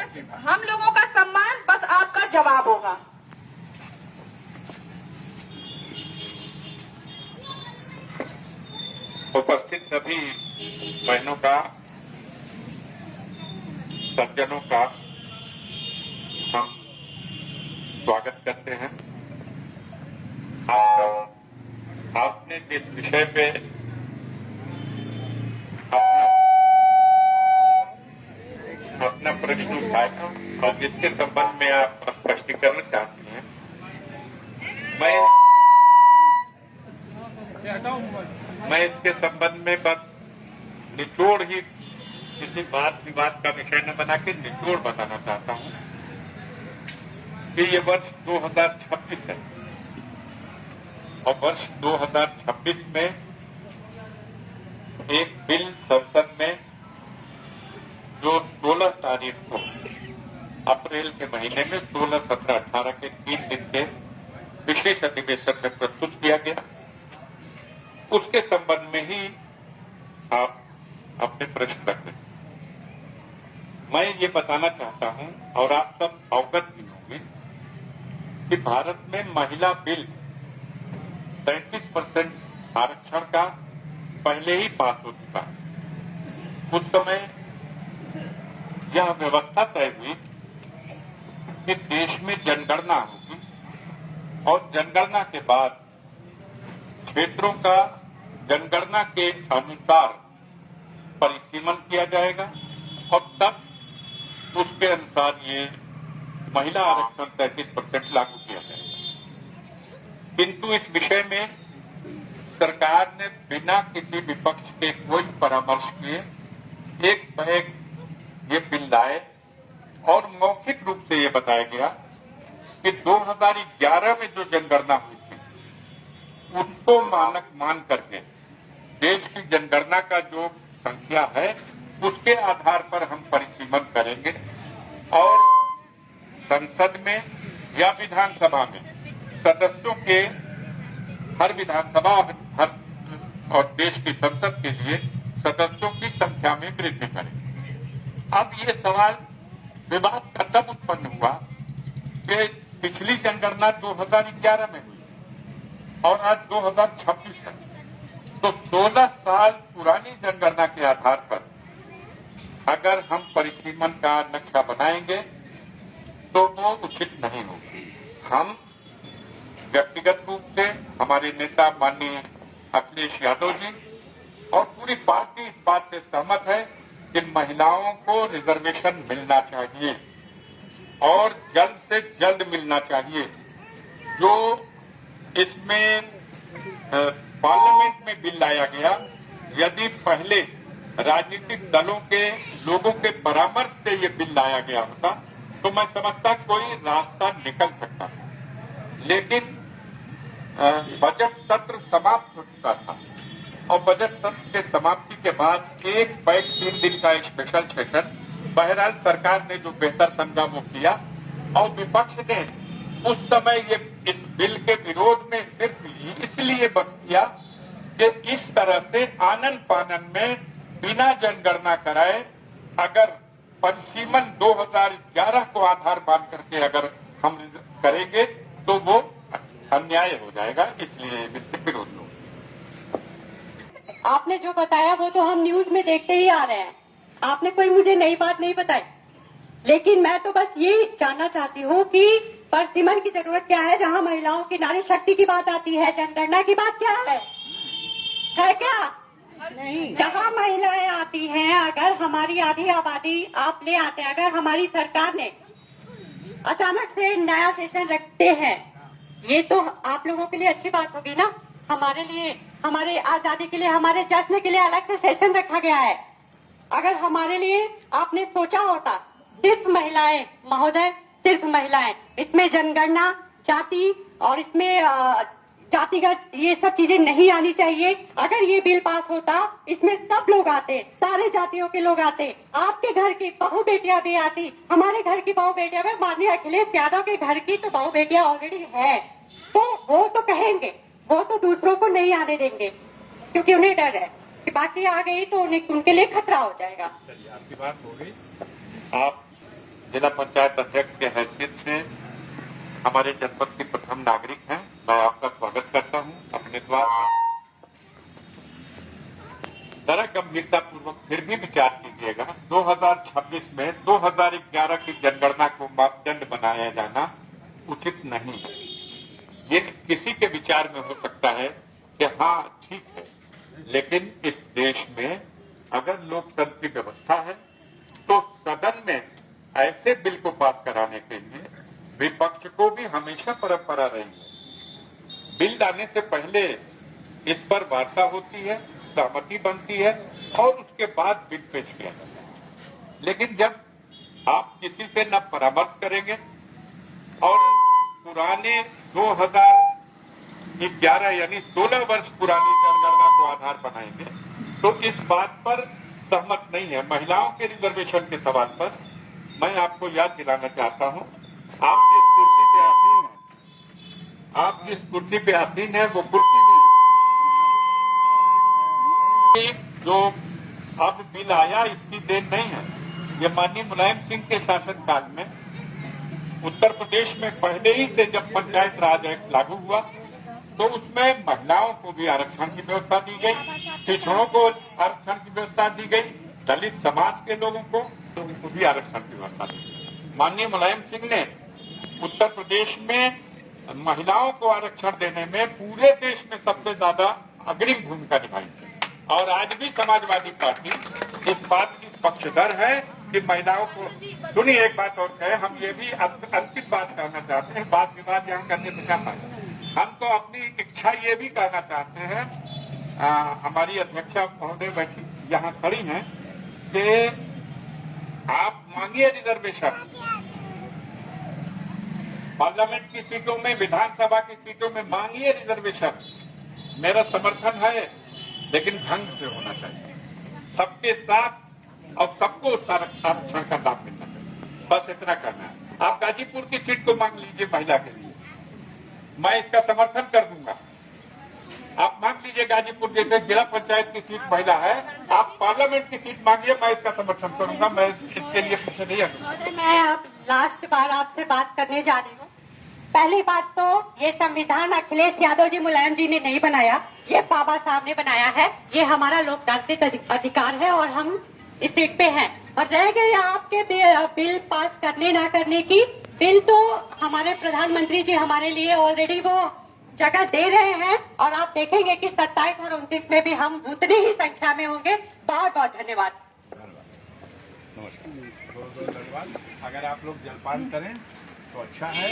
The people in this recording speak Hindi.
हम लोगों का सम्मान बस आपका जवाब होगा। उपस्थित सभी बहनों का, सज्जनों का हम स्वागत करते हैं। आपने जिस विषय पे अपना प्रश्न उठाया और जिसके संबंध में आप स्पष्टीकरण चाहती हैं, मैं इसके संबंध में बस निचोड़ ही, किसी बात विवाद का विषय न बना के निचोड़ बताना चाहता हूं कि ये वर्ष 2026 है और वर्ष 2026 में एक बिल संसद में जो 16 तारीख को अप्रैल के महीने में 16, 17, 18 के 3 दिन के विशेष अधिवेशन में प्रस्तुत किया गया, उसके संबंध में ही आप अपने प्रश्न रखें। मैं ये बताना चाहता हूं और आप सब अवगत भी होंगे कि भारत में महिला बिल 33% आरक्षण का पहले ही पास हो चुका है। उस समय यह व्यवस्था तय हुई कि देश में जनगणना होगी और जनगणना के बाद क्षेत्रों का जनगणना के अनुसार परिसीमन किया जाएगा और तब उसके अनुसार ये महिला आरक्षण 33% लागू किया जाएगा। किंतु इस विषय में सरकार ने बिना किसी विपक्ष के कोई परामर्श किए एक बैग ये बिल लाए और मौखिक रूप से ये बताया गया कि 2011 में जो जनगणना हुई थी उसको मानक मान करके देश की जनगणना का जो संख्या है उसके आधार पर हम परिसीमन करेंगे और संसद में या विधानसभा में सदस्यों के हर विधानसभा और देश की संसद के लिए सदस्यों की संख्या में वृद्धि करेंगे। अब ये सवाल विवाद का तब उत्पन्न हुआ कि पिछली जनगणना 2011 में हुई और आज 2026 है, तो 16 साल पुरानी जनगणना के आधार पर अगर हम परिसीमन का नक्शा बनाएंगे तो वो उचित नहीं होगी। हम व्यक्तिगत रूप से हमारे नेता माननीय अखिलेश यादव जी और पूरी पार्टी इस बात से सहमत है कि महिलाओं को रिजर्वेशन मिलना चाहिए और जल्द से जल्द मिलना चाहिए। जो इसमें पार्लियामेंट में बिल लाया गया, यदि पहले राजनीतिक दलों के लोगों के परामर्श से ये बिल लाया गया होता तो मैं समझता कोई रास्ता निकल सकता था, लेकिन बजट सत्र समाप्त हो चुका था और बजट सत्र के समाप्ति के बाद एक बैग 3 दिन का एक स्पेशल सेशन बहरहाल सरकार ने जो बेहतर समझा वो किया और विपक्ष ने उस समय ये इस बिल के विरोध में सिर्फ इसलिए बंद किया कि इस तरह से आनन फानन में बिना जनगणना कराए अगर परिसीमन 2011 को आधार मान करके अगर हम करेंगे तो वो अन्याय हो जाएगा, इसलिए विरोध हो। आपने जो बताया वो तो हम न्यूज में देखते ही आ रहे हैं, आपने कोई मुझे नई बात नहीं बताई, लेकिन मैं तो बस ये जानना चाहती हूँ कि परिसीमन की जरूरत क्या है जहाँ महिलाओं की नारी शक्ति की बात आती है, जनगणना की बात क्या है क्या? नहीं, जहाँ महिलाएं आती हैं, अगर हमारी आधी आबादी आप ले आते हैं, अगर हमारी सरकार ने अचानक से नया सेशन रखते हैं, ये तो आप लोगों के लिए अच्छी बात होगी ना। हमारे लिए, हमारे आजादी के लिए, हमारे जश्न के लिए अलग से सेशन रखा गया है। अगर हमारे लिए आपने सोचा होता सिर्फ महिलाएं, महोदय सिर्फ महिलाएं, इसमें जनगणना, जाति और इसमें जातिगत ये सब चीजें नहीं आनी चाहिए। अगर ये बिल पास होता इसमें सब लोग आते, सारे जातियों के लोग आते, आपके घर की बहू बेटियां भी आती, हमारे घर की बहू बेटियां भी, माननीय अखिलेश यादव के घर की तो बहू बेटियां ऑलरेडी है, तो वो तो कहेंगे, वो तो दूसरों को नहीं आने देंगे क्योंकि उन्हें डर है कि बाकी आ गई तो उनके लिए खतरा हो जाएगा। चलिए, आपकी बात हो गई। आप जिला पंचायत अध्यक्ष के हैसियत से हमारे जनपद के प्रथम नागरिक हैं, मैं आपका स्वागत करता हूं अपने द्वार पर। जरा गंभीरता पूर्वक फिर भी विचार कीजिएगा। 2026 में 2011 की जनगणना को मापदंड बनाया जाना उचित नहीं है। ये किसी के विचार में हो सकता है कि हाँ ठीक है, लेकिन इस देश में अगर लोकतंत्र की व्यवस्था है तो सदन में ऐसे बिल को पास कराने के लिए विपक्ष को भी हमेशा परंपरा रही है। बिल लाने से पहले इस पर वार्ता होती है, सहमति बनती है और उसके बाद बिल पेश किया जाता है। लेकिन जब आप किसी से न परामर्श करेंगे और पुराने 2011 यानी 16 वर्ष पुरानी जनगणना को आधार बनाएंगे तो इस बात पर सहमत नहीं है। महिलाओं के रिजर्वेशन के सवाल पर मैं आपको याद दिलाना चाहता हूं, आप जिस कुर्सी पे आसीन हैं, आप जिस कुर्सी पे आसीन हैं वो कुर्सी भी जो अब बिल आया इसकी देन नहीं है। ये माननीय मुलायम सिंह के शासनकाल में उत्तर प्रदेश में पहले ही से जब पंचायत राज एक्ट लागू हुआ तो उसमें महिलाओं को भी आरक्षण की व्यवस्था दी गई, पिछड़ों को आरक्षण की व्यवस्था दी गई, दलित समाज के लोगों को भी आरक्षण की व्यवस्था दी गई। माननीय मुलायम सिंह ने उत्तर प्रदेश में महिलाओं को आरक्षण देने में पूरे देश में सबसे ज्यादा अग्रिम भूमिका निभाई है। और आज भी समाजवादी पार्टी इस बात की पक्षधर है कि महिलाओं को सुनिए। एक बात और है, हम ये भी अंतिम बात कहना चाहते हैं, वाद विवाद यहाँ करने से क्या फायदा। हम तो अपनी इच्छा ये भी कहना चाहते हैं, हमारी अध्यक्षा महोदय बैठी यहाँ खड़ी हैं, कि आप मांगिए रिजर्वेशन पार्लियामेंट की सीटों में, विधानसभा की सीटों में मांगिए रिजर्वेशन। मेरा समर्थन है, लेकिन ढंग से होना चाहिए, सबके साथ और सबको उस आरक्षण का लाभ मिलना चाहिए। बस इतना करना है। आप गाजीपुर की सीट को मांग लीजिए महिला के लिए, मैं इसका समर्थन कर दूंगा। आप मांग लीजिए गाजीपुर जैसे जिला पंचायत की सीट महिला है, आप पार्लियामेंट की सीट मांगिए, मैं इसका समर्थन करूंगा। मैं इसके लिए पीछे नहीं हटूंगा। मैं अब लास्ट बार आपसे बात करने जा रही हूँ। पहली बात तो ये संविधान अखिलेश यादव जी मुलायम जी ने नहीं बनाया, ये बाबा साहब ने बनाया है। ये हमारा लोकतांत्रिक अधिकार है और हम इस सीट पे हैं। और रह गई आपके बिल पास करने ना करने की, बिल तो हमारे प्रधानमंत्री जी हमारे लिए ऑलरेडी वो जगह दे रहे हैं और आप देखेंगे कि 27 और 29 में भी हम उतनी ही संख्या में होंगे। बहुत बहुत धन्यवाद। अगर आप लोग जलपान करें तो अच्छा है।